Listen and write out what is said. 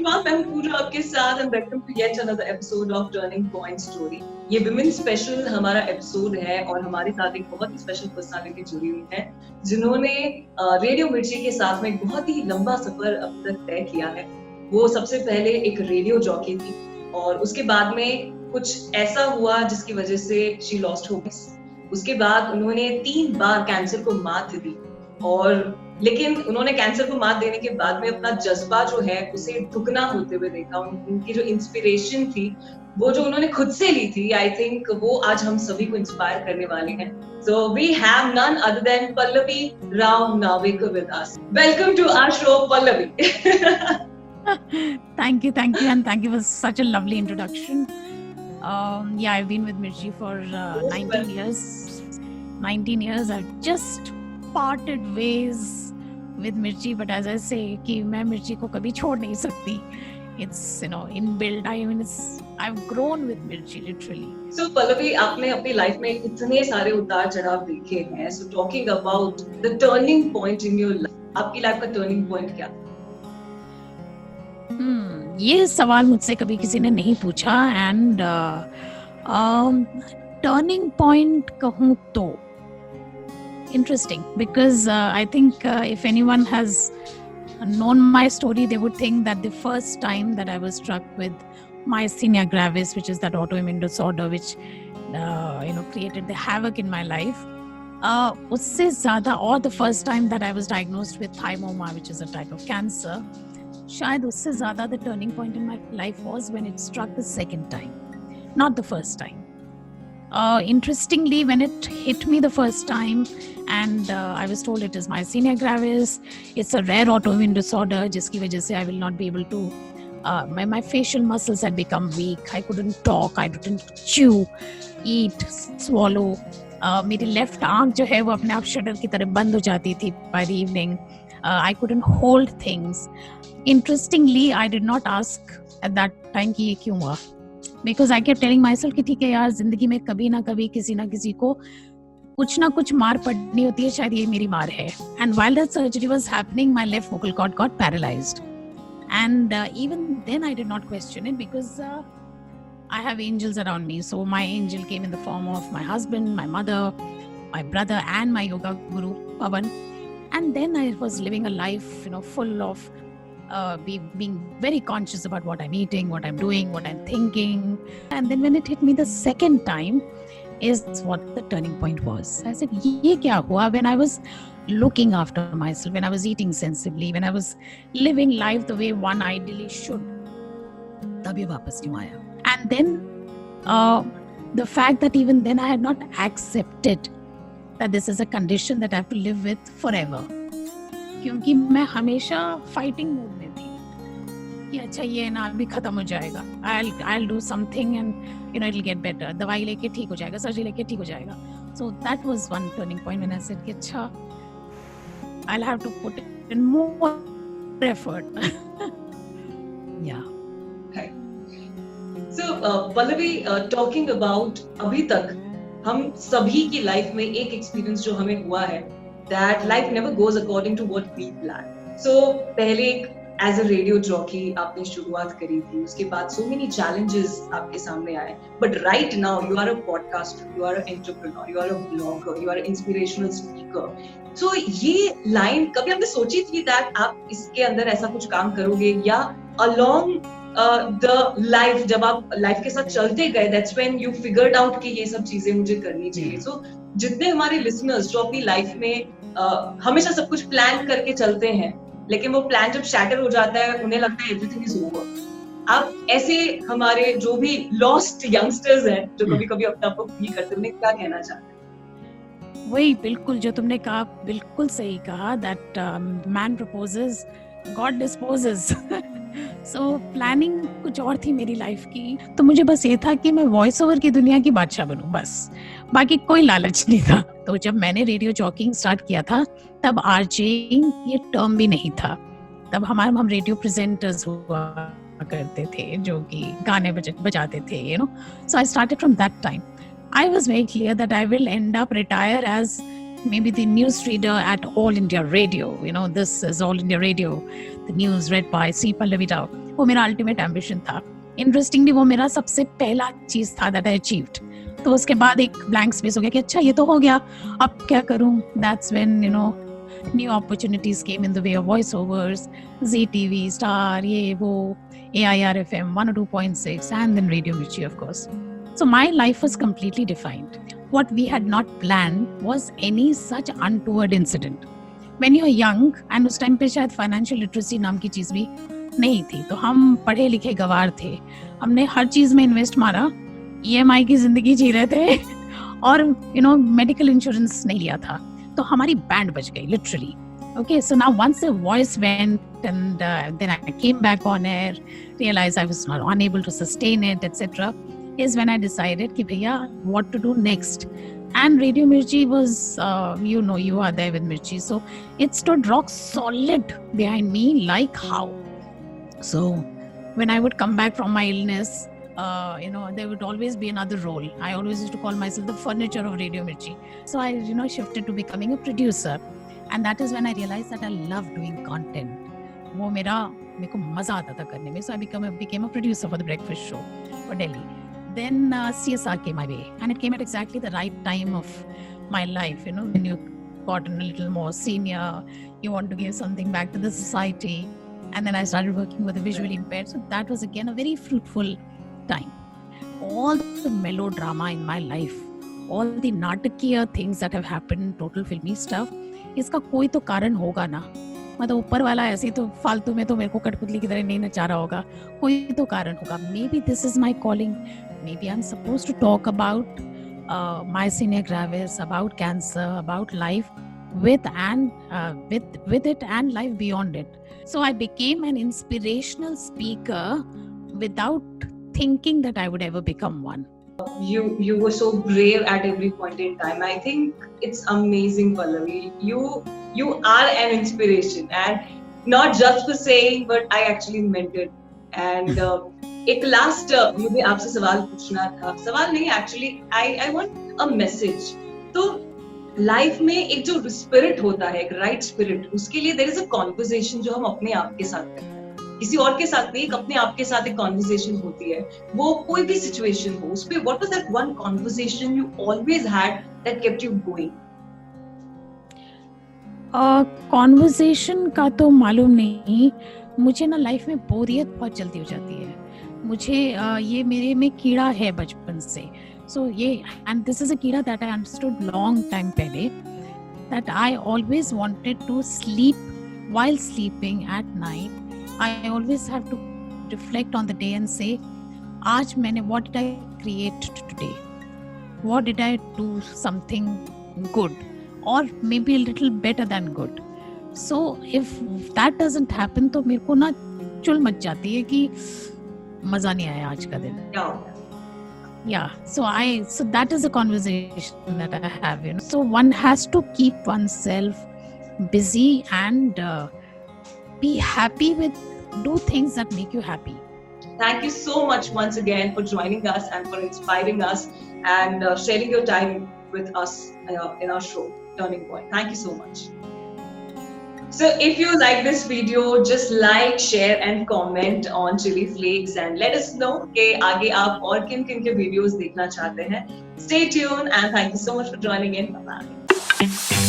शिवा, मैं हूँ पूजा आपके साथ and welcome to yet another episode of Turning Point Story. ये विमेन स्पेशल हमारा एपिसोड है और हमारे साथ एक बहुत ही स्पेशल पर्सनालिटी जुड़ी हुई है जिन्होंने रेडियो मिर्ची के साथ में एक बहुत ही लंबा सफर अब तक तय किया है। वो सबसे पहले एक रेडियो जॉकी थी और उसके बाद में कुछ ऐसा हुआ जिसकी वजह से शी लॉस्ट होप। उसके बाद उन्होंने 3 बार कैंसर को मात दी और लेकिन उन्होंने कैंसर को मात देने के बाद में अपना जज्बा जो है उसे दुगना होते हुए देखा। उनकी जो इंस्पिरेशन थी वो जो उन्होंने खुद से ली थी, आई थिंक वो आज हम सभी को इंस्पायर करने वाले हैं। So we have none other than Pallavi Rao Navik with us. Welcome to our show Pallavi. Thank you, and thank you for such a lovely introduction. Yeah, I've been with Mirchi for 19 years. 19 years. I've just parted ways with Mirchi, but as I say, कि मैं Mirchi को कभी छोड़ नहीं सकती. It's inbuilt. I mean, I've grown with Mirchi literally. So Pallavi, आपने अपनी life में इतने सारे उतार चढ़ाव देखे हैं. So talking about the turning point in your life, आपकी लाइफ का turning point क्या? ये सवाल मुझसे कभी किसी ने नहीं पूछा and turning point कहूँ तो interesting because I think if anyone has known my story, they would think that the first time that I was struck with myasthenia gravis, which is that autoimmune disorder which created the havoc in my life, उससे ज़्यादा, or the first time that I was diagnosed with thymoma, which is a type of cancer, शायद उससे ज़्यादा the turning point in my life was when it struck the second time, not the first time. Interestingly, when it hit me the first time and I was told it is myasthenia gravis, it's a rare autoimmune disorder जिसकी वजह से I will not be able to my facial muscles had become weak. I couldn't talk, I couldn't chew, eat, swallow. मेरी left आंख जो है वो अपने आप शटर की तरह बंद हो जाती थी by the evening. I couldn't hold things. Interestingly, I did not ask at that time कि ये क्यों हुआ. Because I kept telling myself कि ठीक है यार, जिंदगी में कभी ना कभी किसी ना किसी को कुछ ना कुछ मार पड़नी होती है, शायद ये मेरी मार है. And while that surgery was happening, my left vocal cord got paralyzed. And even then I did not question it because I have angels around me. So my angel came in the form of my husband, my mother, my brother and my yoga guru, Pavan. And then I was living a life, full of being very conscious about what I'm eating, what I'm doing, what I'm thinking. And then when it hit me the second time is what the turning point was. I said, ye kya hua? When I was looking after myself, when I was eating sensibly, when I was living life the way one ideally should, tab ye wapas kyun aaya? And then the fact that even then I had not accepted that this is a condition that I have to live with forever. क्योंकि मैं हमेशा fighting mood में थी कि अच्छा ये ना अभी खत्म हो जाएगा, I'll do something and it'll get better, दवाई लेके ठीक हो जाएगा, सर्जरी लेके ठीक हो जाएगा. So that was one turning point when I said कि अच्छा I'll have to put in more effort. Yeah. So Pallavi, talking about अभी तक हम सभी की लाइफ में एक एक्सपीरियंस जो हमें हुआ है that life never goes according to what we plan. So पहले as a radio jockey आपने शुरुआत करी थी, उसके बाद so many challenges आपके सामने आए. But right now you are a podcaster, you are an entrepreneur, you are a blogger, you are an inspirational speaker. So ये line कभी आपने सोची थी that आप इसके अंदर ऐसा कुछ काम करोगे या along the life, जब आप लाइफ के साथ चलते गए, that's when you figured out कि ये सब चीजें मुझे करनी चाहिए. So जितने हमारे लिसनर्स जो अपनी लाइफ में हमेशा सब कुछ प्लान करके चलते हैं, लेकिन वो प्लान जब शैटर हो जाता है उन्हें लगता है एवरीथिंग इज ओवर. आप ऐसे हमारे जो भी लॉस्ट यंगस्टर्स हैं जो कभी कभी अपने आप को फील करते हैं, उन्हें क्या कहना चाहते हैं? वही बिल्कुल जो तुमने कहा, बिल्कुल सही कहा, that man proposes, God disposes. So planning कुछ और थी मेरी लाइफ की, तो मुझे बस ये था कि मैं वॉइस ओवर की दुनिया की बादशाह बनूं, बस, बाकी कोई लालच नहीं था. तो जब मैंने रेडियो जॉकिंग स्टार्ट किया था तब आरजेइंग ये टर्म भी नहीं था. तब हम रेडियो प्रेजेंटर्स हुआ करते थे जो कि गाने बजाते थे, So I started from that time. I was very clear that I will end up retire as maybe the news reader at All India Radio. This is All India Radio, the news read by C. Pallavi Rao. वो मेरा ultimate ambition था. Interestingly, वो मेरा सबसे पहला चीज था that I achieved. तो उसके बाद एक blank space हो गया कि अच्छा ये तो हो गया, अब क्या करूं? That's when new opportunities came in the way of voiceovers, ZTV, Star, ये वो, AIR FM 102.6, and then Radio Mirchi, of course. So my life was completely defined. What we had not planned was any such untoward incident. When you're young, and उस time पे शायद financial literacy नाम की चीज भी नहीं थी, तो हम पढ़े लिखे गवार थे, हमने हर चीज में इन्वेस्ट मारा, EMI की जिंदगी जी रहे थे और मेडिकल इंश्योरेंस नहीं लिया था, तो हमारी बैंड बज गई literally. Okay, so now once the voice went and then I came back on air, realized I was not unable to sustain it, etc., is when I decided कि भैया what to do next. And Radio Mirchi was, you are there with Mirchi, so it stood rock solid behind me like how. So when I would come back from my illness, there would always be another role. I always used to call myself the furniture of Radio Mirchi. So I, shifted to becoming a producer. And that is when I realized that I love doing content. वो मेरे को मजा आता था करने में. So I became a producer for the breakfast show for Delhi. Then CSR came my way, and it came at exactly the right time of my life. When you gotten a little more senior, you want to give something back to the society. And then I started working with the visually impaired. So that was again a very fruitful time. All the melodrama in my life, all the नाटकीय things that have happened, total filmy stuff, इसका कोई तो कारण होगा ना. मतलब ऊपर वाला ऐसे तो फालतू में तो मेरे को कठपुतली की तरह नहीं नचा रहा होगा, कोई तो कारण होगा. Maybe this is my calling. Maybe I'm supposed to talk about myasthenia gravis, about cancer, about life with it and life beyond it. So I became an inspirational speaker without thinking that I would ever become one. You were so brave at every point in time. I think it's amazing, Pallavi. You are an inspiration, and not just for saying, but I actually meant it. And एक last मुझे आपसे सवाल पूछना था. सवाल नहीं, actually I want a message. तो life में एक जो स्पिरिट होता है, एक राइट स्पिरिट, उसके लिए देयर इज अ कॉन्वर्सेशन जो हम अपने आप के साथ करते हैं, किसी और के साथ नहीं, अपने आप के साथ एक कॉन्वर्सेशन होती है. वो कोई भी सिचुएशन हो, उस पे what was that one conversation you always had that kept you going? Conversation का तो मालूम नहीं, मुझे ना लाइफ में बोरियत बहुत जल्दी हो जाती है. मुझे ये मेरे में कीड़ा है बचपन से. So and this is a कीड़ा that I understood long time पहले, that I always wanted to sleep. While sleeping at night, I always have to reflect on the day and say, आज मैंने what did I create today? What did I do something good? Or maybe a little better than good. So if that doesn't happen, तो मेरे को ना चुल much जाती है कि मजा नहीं आया आज का दिन. Yeah, so that is a conversation that I have. So one has to keep oneself busy and be happy do things that make you happy. Thank you so much once again for joining us and for inspiring us and sharing your time with us in our show, Turning Point. Thank you so much. So if you like this video, just like, share and comment on Chili Flakes and let us know कि आगे आप और किन के videos देखना चाहते हैं. Stay tuned and thank you so much for joining in. Bye bye.